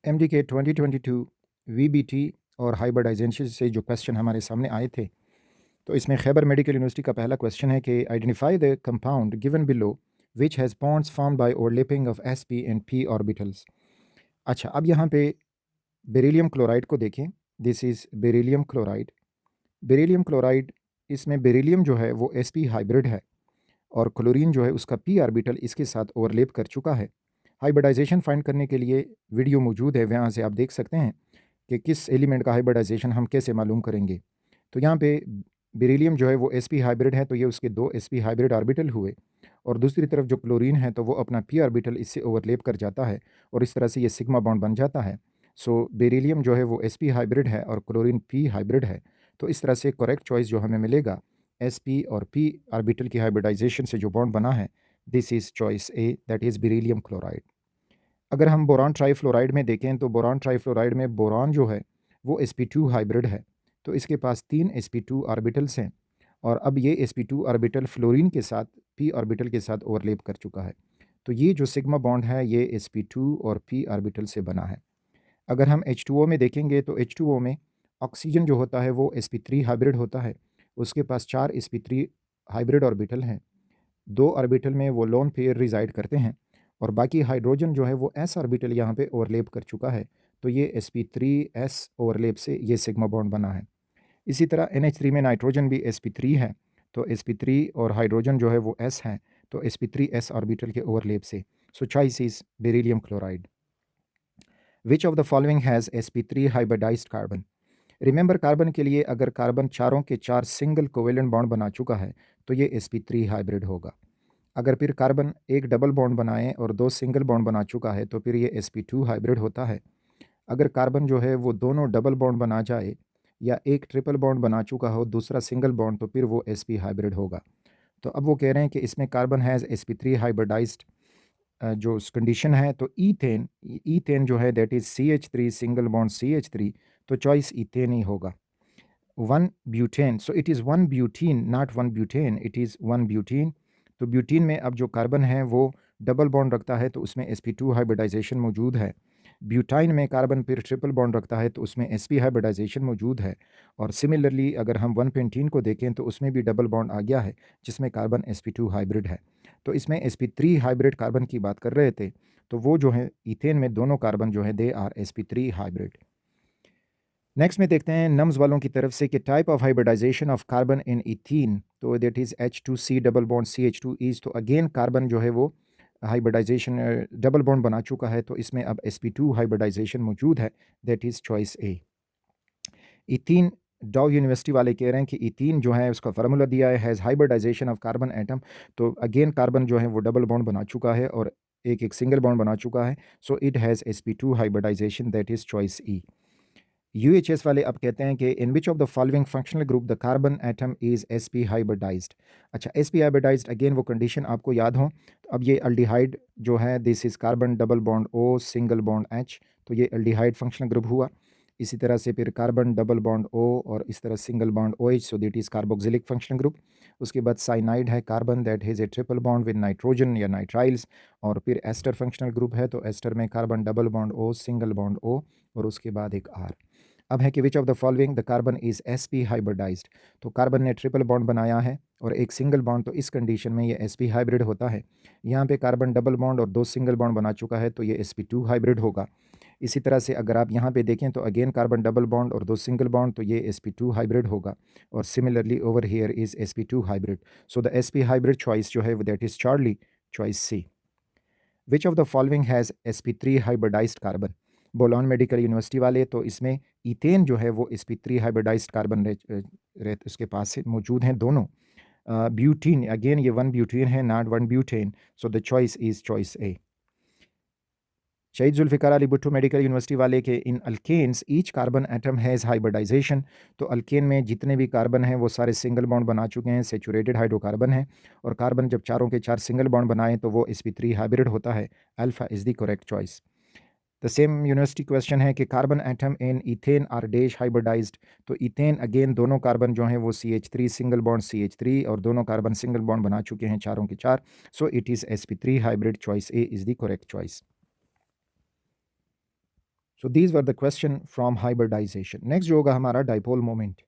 MDK 2022 VBT और hybridisation से जो क्वेश्चन हमारे सामने आए थे, तो इसमें खैबर मेडिकल यूनिवर्सिटी का पहला क्वेश्चन है कि identify the compound given below which has bonds formed by overlapping of sp and p orbitals. अच्छा, अब यहाँ पे बेरिलियम क्लोराइड को देखें। This is beryllium chloride. Beryllium chloride, इसमें बेरिलियम जो है वो sp हाइब्रिड है और क्लोरीन जो है उसका p ऑर्बिटल इसके साथ ओवरलैप कर चुका है। हाइब्रिडाइजेशन फाइंड करने के लिए वीडियो मौजूद है, वहाँ से आप देख सकते हैं कि किस एलिमेंट का हाइब्रिडाइजेशन हम कैसे मालूम करेंगे। तो यहाँ पे बेरिलियम जो है वो sp हाइब्रिड है, तो ये उसके दो sp हाइब्रिड ऑर्बिटल हुए और दूसरी तरफ जो क्लोरीन है तो वो अपना p ऑर्बिटल इससे ओवरलैप कर जाता है और इस तरह से ये सिग्मा बॉन्ड बन जाता है। सो बेरिलियम जो है वो sp हाइब्रिड है और क्लोरीन p हाइब्रिड है। तो इस तरह से करेक्ट चॉइस जो हमें मिलेगा sp और p ऑर्बिटल की हाइब्रिडाइजेशन से जो बॉन्ड बना है, this is choice A, that is beryllium chloride. अगर हम बोरान ट्राईफ्लोराइड में देखें तो बोरान ट्राईफ्लोराइड में बोरान जो है वो sp2 हाइब्रिड है, तो इसके पास 3 sp2 ऑर्बिटल्स हैं और अब ये sp2 ऑर्बिटल फ्लोरीन के साथ p ऑर्बिटल के साथ ओवरलैप कर चुका है। तो ये जो सिग्मा बॉन्ड है ये sp2 और p ऑर्बिटल से बना है। अगर हम H2O में देखेंगे तो H2O में ऑक्सीजन जो होता है वो sp3 हाइब्रिड होता है, उसके पास 4 sp3 हाइब्रिड ऑर्बिटल हैं। 2 ऑर्बिटल में वो लोन पेयर रिज़ाइड करते हैं और बाकी हाइड्रोजन जो है वो s ऑर्बिटल यहाँ पे ओवरलैप कर चुका है, तो ये sp3s ओवरलैप से ये सिग्मा बॉन्ड बना है। इसी तरह NH3 में नाइट्रोजन भी sp3 है, तो sp3 और हाइड्रोजन जो है वो s है, तो sp3s ऑर्बिटल के ओवरलैप से। सो choice is beryllium chloride. Which of the following has sp3 hybridised carbon. Remember, carbon के लिए अगर कार्बन चारों के चार सिंगल कोवेलेंट बॉन्ड बना चुका है तो ये sp3 हाइब्रिड होगा। अगर फिर कार्बन एक डबल बॉन्ड बनाए और 2 सिंगल बॉन्ड बना चुका है तो फिर ये sp2 हाइब्रिड होता है। अगर कार्बन जो है वो दोनों डबल बॉन्ड बना जाए या एक ट्रिपल बॉन्ड बना चुका हो दूसरा सिंगल बॉन्ड, तो फिर वो sp हाइब्रिड होगा। तो अब वो कह रहे हैं कि इसमें कार्बन हैज़ sp3 हाइब्रिडाइज्ड जो कंडीशन है, तो ईथेन ईथेन जो है that is CH3 single bond CH3, तो चॉइस ईथेन ही होगा। 1 butane, so it is 1 butene not 1 butane, it is 1 butene. तो ब्यूटीन में अब जो कार्बन है वो डबल बॉन्ड रखता है तो उसमें sp2 हाइब्रिडाइजेशन मौजूद है। ब्यूटाइन में कार्बन फिर ट्रिपल बॉन्ड रखता है तो उसमें sp हाइब्रिडाइजेशन मौजूद है। और सिमिलरली अगर हम 1 पेंटीन को देखें तो उसमें भी डबल बॉन्ड आ गया है जिसमें कार्बन sp2 हाइब्रिड है। तो इसमें sp3 हाइब्रिड कार्बन की बात कर रहे थे, तो वो जो है ईथेन में दोनों कार्बन जो है they are sp3 hybrid. Next में देखते हैं नम्स वालों की तरफ से कि type of hybridisation of carbon in ethene, तो that is H2C double bond CH2 is. तो अगेन कार्बन जो है वो हाइब्रिडाइजेशन डबल बॉन्ड बना चुका है, तो इसमें अब sp2 हाइब्रिडाइजेशन मौजूद है, that is choice A. Ethene, डाउ यूनिवर्सिटी वाले कह रहे हैं कि इथीन जो है उसका फार्मूला दिया है has hybridization of carbon atom, तो अगेन कार्बन जो है वो डबल बॉन्ड बना चुका है और एक एक सिंगल बॉन्ड बना चुका है, so it has sp2 hybridisation, that is choice E. UHS वाले अब कहते हैं कि in which of the following functional group the carbon atom is sp hybridised. अच्छा, sp हाइब्रिडाइज्ड अगेन वो कंडीशन आपको याद हो, तो अब ये अल्डिहाइड जो है this is carbon double bond O single bond H, तो ये अल्डिहाइड फंक्शनल ग्रुप हुआ। इसी तरह से फिर कार्बन डबल बॉन्ड O और इस तरह single bond OH, so that is carboxylic functional group. उसके बाद साइनाइड है carbon that has a triple bond with nitrogen या नाइट्राइल्स, और फिर एस्टर फंक्शनल ग्रुप है, तो एस्टर में carbon double bond O single bond O और उसके बाद एक R। अब है कि which of the following the carbon is sp hybridized. तो कार्बन ने ट्रिपल बॉन्ड बनाया है और एक सिंगल बॉन्ड, तो इस कंडीशन में ये sp हाइब्रिड होता है। यहाँ पे कार्बन डबल बॉन्ड और 2 सिंगल बॉन्ड बना चुका है, तो ये sp2 हाइब्रिड होगा। इसी तरह से अगर आप यहाँ पे देखें तो अगेन कार्बन डबल बॉन्ड और 2 सिंगल बॉन्ड, तो ये sp2 हाइब्रिड होगा। और similarly over here is sp2 hybrid, so the sp hybrid choice जो है that is Charlie, choice C. Which of the following has sp3 hybridised carbon. Bolan medical university वाले, तो इसमें ईथेन जो है वो sp3 हाइब्रिडाइज्ड कार्बन उसके पास से मौजूद हैं दोनों। ब्यूटीन अगेन ये 1 ब्यूटीन है not 1 butane, so the choice is choice A. Shaheed Zulfiqar Ali Bhutto medical university वाले के in alkanes each carbon atom has hybridisation. तो अल्केन में जितने भी कार्बन हैं वो सारे सिंगल बॉन्ड बना चुके हैं, सेचुरेटेड हाइड्रोकार्बन है। और कार्बन जब चारों के चार सिंगल बॉन्ड बनाए तो वो sp3 हाइब्रिड होता है। Alpha is the correct choice. The same university question है कि carbon atom in ethane are dash hybridized. तो इथेन अगेन दोनों कार्बन जो हैं वो CH3 सिंगल बॉन्ड CH3 और दोनों कार्बन सिंगल बॉन्ड बना चुके हैं चारों के चार, so it is sp3 hybrid, choice a is the correct choice. So these were the question from hybridization. Next जो होगा हमारा डाइपोल मोमेंट।